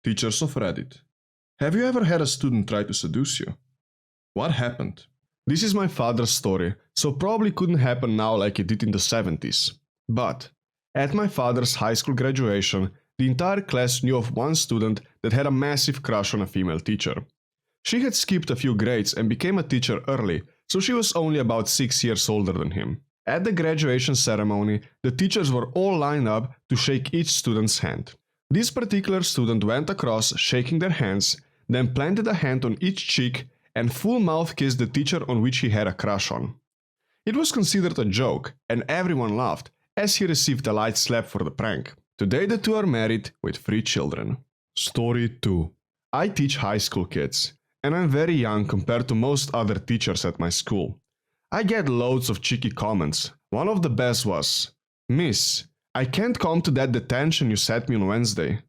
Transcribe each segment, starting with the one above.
Teachers of Reddit. Have you ever had a student try to seduce you? What happened? This is my father's story, so probably couldn't happen now like it did in the 70s. But, at my father's high school graduation, the entire class knew of one student that had a massive crush on a female teacher. She had skipped a few grades and became a teacher early, so she was only about 6 years older than him. At the graduation ceremony, the teachers were all lined up to shake each student's hand. This particular student went across, shaking their hands, then planted a hand on each cheek and full mouth kissed the teacher on which he had a crush on. It was considered a joke, and everyone laughed, as he received a light slap for the prank. Today the two are married with 3 children. Story 2. I teach high school kids, and I'm very young compared to most other teachers at my school. I get loads of cheeky comments. One of the best was, "Miss, I can't come to that detention you set me on Wednesday.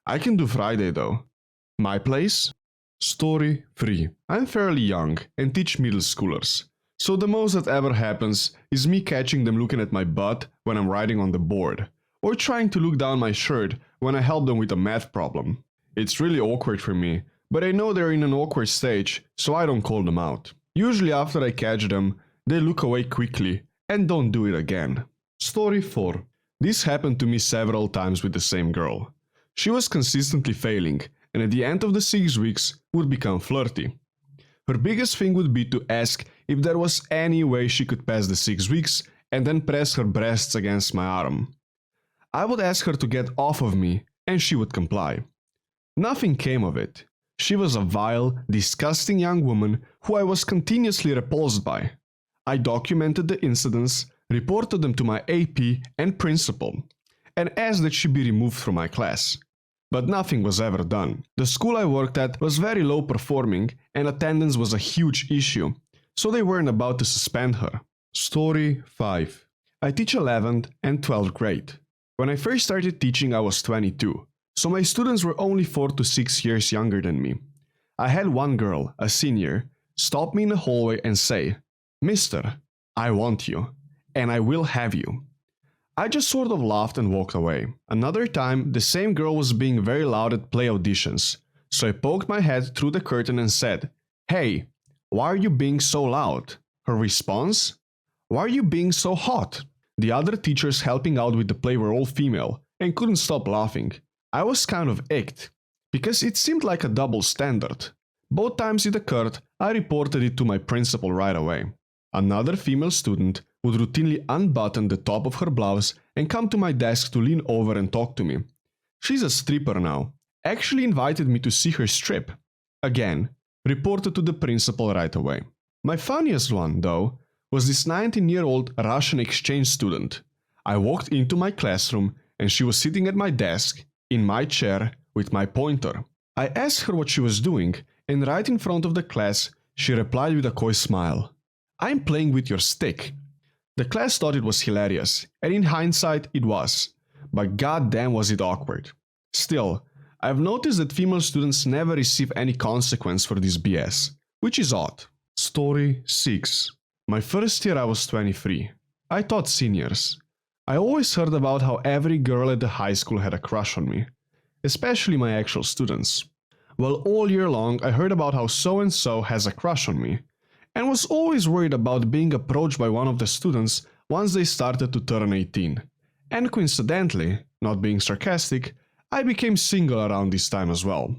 I can do Friday though." My place? Story 3. I'm fairly young and teach middle schoolers, so the most that ever happens is me catching them looking at my butt when I'm writing on the board, or trying to look down my shirt when I help them with a math problem. It's really awkward for me, but I know they're in an awkward stage, so I don't call them out. Usually after I catch them, they look away quickly and don't do it again. Story 4. This happened to me several times with the same girl. She was consistently failing, and at the end of the 6 weeks would become flirty. Her biggest thing would be to ask if there was any way she could pass the 6 weeks and then press her breasts against my arm. I would ask her to get off of me and she would comply. Nothing came of it. She was a vile, disgusting young woman who I was continuously repulsed by. I documented the incidents, reported them to my AP and principal, and asked that she be removed from my class. But nothing was ever done. The school I worked at was very low performing and attendance was a huge issue, so they weren't about to suspend her. Story 5. I teach 11th and 12th grade. When I first started teaching I was 22, so my students were only 4 to 6 years younger than me. I had one girl, a senior, stop me in the hallway and say, "Mister, I want you, and I will have you." I just sort of laughed and walked away. Another time, the same girl was being very loud at play auditions, so I poked my head through the curtain and said, "Hey, why are you being so loud?" Her response? "Why are you being so hot?" The other teachers helping out with the play were all female and couldn't stop laughing. I was kind of icked, because it seemed like a double standard. Both times it occurred, I reported it to my principal right away. Another female student would routinely unbutton the top of her blouse and come to my desk to lean over and talk to me. She's a stripper now. Actually invited me to see her strip. Again, reported to the principal right away. My funniest one, though, was this 19-year-old Russian exchange student. I walked into my classroom and she was sitting at my desk, in my chair, with my pointer. I asked her what she was doing, and right in front of the class, she replied with a coy smile, "I'm playing with your stick." The class thought it was hilarious, and in hindsight it was, but goddamn was it awkward. Still, I've noticed that female students never receive any consequence for this BS, which is odd. Story 6. My first year I was 23. I taught seniors. I always heard about how every girl at the high school had a crush on me, especially my actual students. Well, all year long I heard about how so-and-so has a crush on me, and was always worried about being approached by one of the students once they started to turn 18. And coincidentally, not being sarcastic, I became single around this time as well.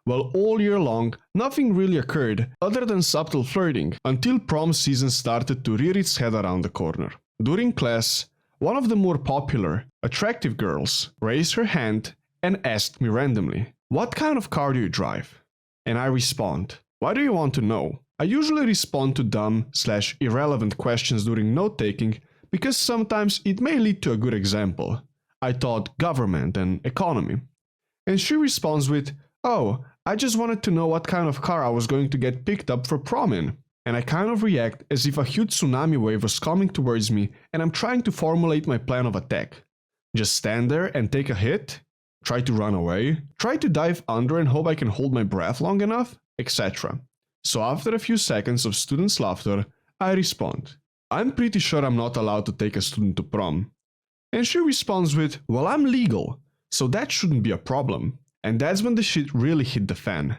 Well, all year long, nothing really occurred other than subtle flirting until prom season started to rear its head around the corner. During class, one of the more popular, attractive girls raised her hand and asked me randomly, "What kind of car do you drive?" And I respond, "Why do you want to know?" I usually respond to dumb/irrelevant questions during note-taking because sometimes it may lead to a good example. I taught government and economy. And she responds with, "Oh, I just wanted to know what kind of car I was going to get picked up for prom in." And I kind of react as if a huge tsunami wave was coming towards me and I'm trying to formulate my plan of attack. Just stand there and take a hit? Try to run away? Try to dive under and hope I can hold my breath long enough? Etc. So after a few seconds of students' laughter, I respond, "I'm pretty sure I'm not allowed to take a student to prom." And she responds with, "Well, I'm legal, so that shouldn't be a problem." And that's when the shit really hit the fan.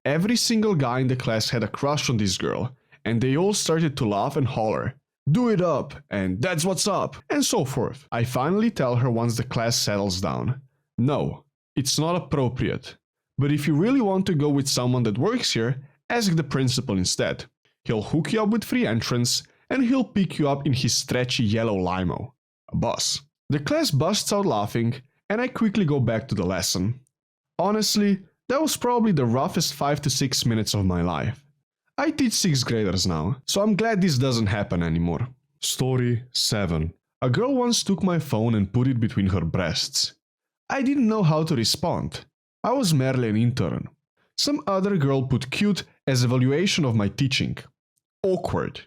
Every single guy in the class had a crush on this girl, and they all started to laugh and holler, "Do it up," and "That's what's up," and so forth. I finally tell her once the class settles down, "No, it's not appropriate. But if you really want to go with someone that works here, ask the principal instead. He'll hook you up with free entrance, and he'll pick you up in his stretchy yellow limo." A bus. The class busts out laughing, and I quickly go back to the lesson. Honestly, that was probably the roughest 5 to 6 minutes of my life. I teach 6th graders now, so I'm glad this doesn't happen anymore. Story 7. A girl once took my phone and put it between her breasts. I didn't know how to respond. I was merely an intern. Some other girl put cute as evaluation of my teaching. Awkward.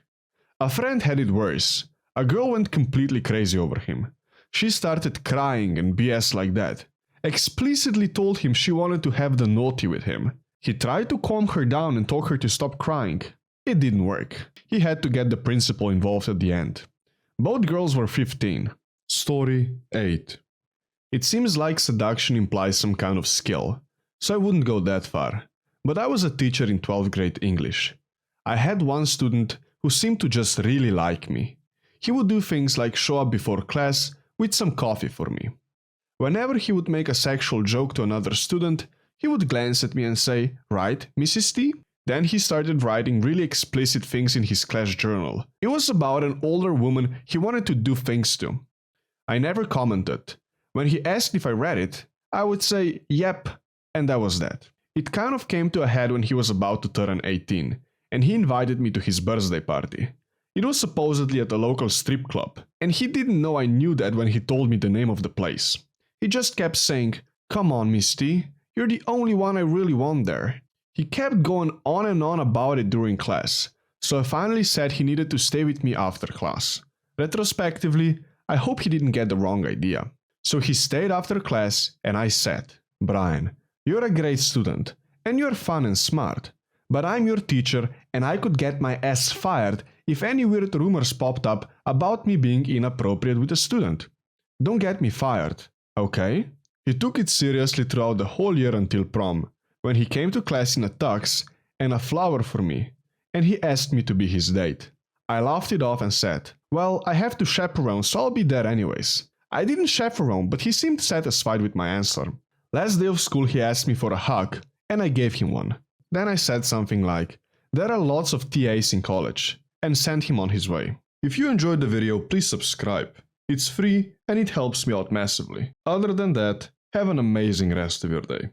A friend had it worse. A girl went completely crazy over him. She started crying and BS like that. Explicitly told him she wanted to have the naughty with him. He tried to calm her down and told her to stop crying. It didn't work. He had to get the principal involved at the end. Both girls were 15. Story 8. It seems like seduction implies some kind of skill, so I wouldn't go that far. But I was a teacher in 12th grade English. I had one student who seemed to just really like me. He would do things like show up before class with some coffee for me. Whenever he would make a sexual joke to another student, he would glance at me and say, "Right, Mrs. T?" Then he started writing really explicit things in his class journal. It was about an older woman he wanted to do things to. I never commented. When he asked if I read it, I would say, "Yep," and that was that. It kind of came to a head when he was about to turn 18, and he invited me to his birthday party. It was supposedly at a local strip club, and he didn't know I knew that when he told me the name of the place. He just kept saying, "Come on, Miss T, you're the only one I really want there." He kept going on and on about it during class, so I finally said he needed to stay with me after class. Retrospectively, I hope he didn't get the wrong idea. So he stayed after class, and I said, "Brian, you're a great student, and you're fun and smart, but I'm your teacher, and I could get my ass fired if any weird rumors popped up about me being inappropriate with a student. Don't get me fired, okay?" He took it seriously throughout the whole year until prom, when he came to class in a tux and a flower for me, and he asked me to be his date. I laughed it off and said, "Well, I have to chaperone, so I'll be there anyways." I didn't chaperone, but he seemed satisfied with my answer. Last day of school he asked me for a hug, and I gave him one. Then I said something like, "There are lots of TAs in college," and sent him on his way. If you enjoyed the video, please subscribe. It's free and it helps me out massively. Other than that, have an amazing rest of your day.